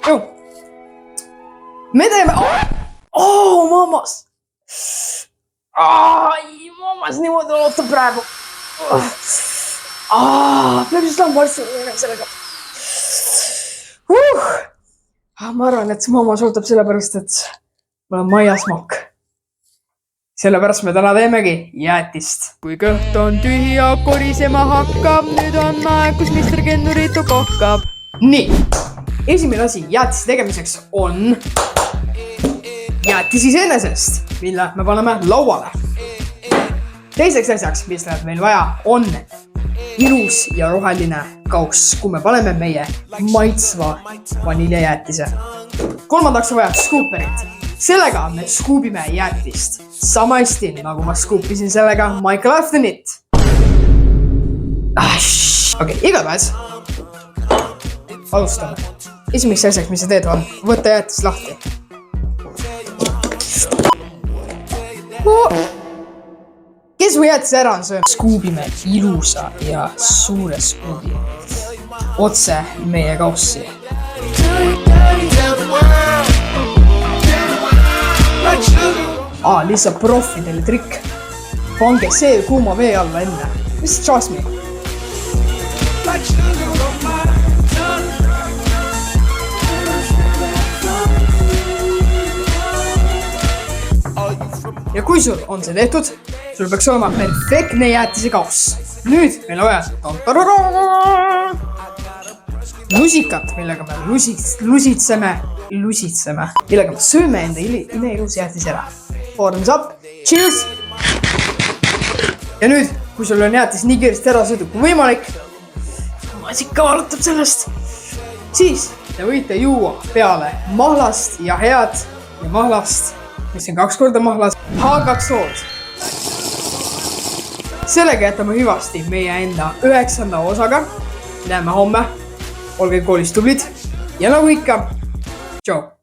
Ju. Me teeme... mammas. Mammas niimoodi ootab praegu. Peab just lambarsti sellega. Ma arvan, et mammas ootab sellepärast, et mul on maiasmokk. Sellepärast me täna teemegi jäätist. Kui kõht on tühi ja korisema hakkab, nüüd on aeg, kus Mr. Kennuritu kohkab. Nii, esimene asi jäätise tegemiseks on jäätis iseenesest, mille me paneme lauale. Teiseks asjaks, mis läheb meil vaja, on ilus ja roheline kauss, kui me paneme meie maitsva vaniljajäätise. Kolmandaks on vaja skuuperit. Sellega me skuubime jäätist. Sama hästi, nagu ma skuupisin sellega Michael Aftonit. Okei, igatahes. Alustame. Esimeseks asjaks, mis sa teed, on võtta jäätis lahti. Kes või jäätis ära on söönud? Skuubime ilusa ja suure skuubi otse meie kaussi. Lihtsalt profidele trikk. Pange see kuuma vee alla enne. Mis trust me? Ja kui sul on see tehtud, sul peaks olema perfektne jäätise kauss. Nüüd meil on vaja lusikat, millega me lusitseme, millega me sööme enda imeilus jäätis ära. Forms up, cheers! Ja nüüd, kui sul on jäätis nii kiiresti ära sõidub kui võimalik, masika valutab sellest, siis te võite juua peale mahlast ja head ja mahlast, mis on 2 korda mahlas, H2O-d. Sellega jätame hüvasti meie enda 9. osaga. Näeme homme. Olge koolis tublid. Ja nagu ikka, tšau!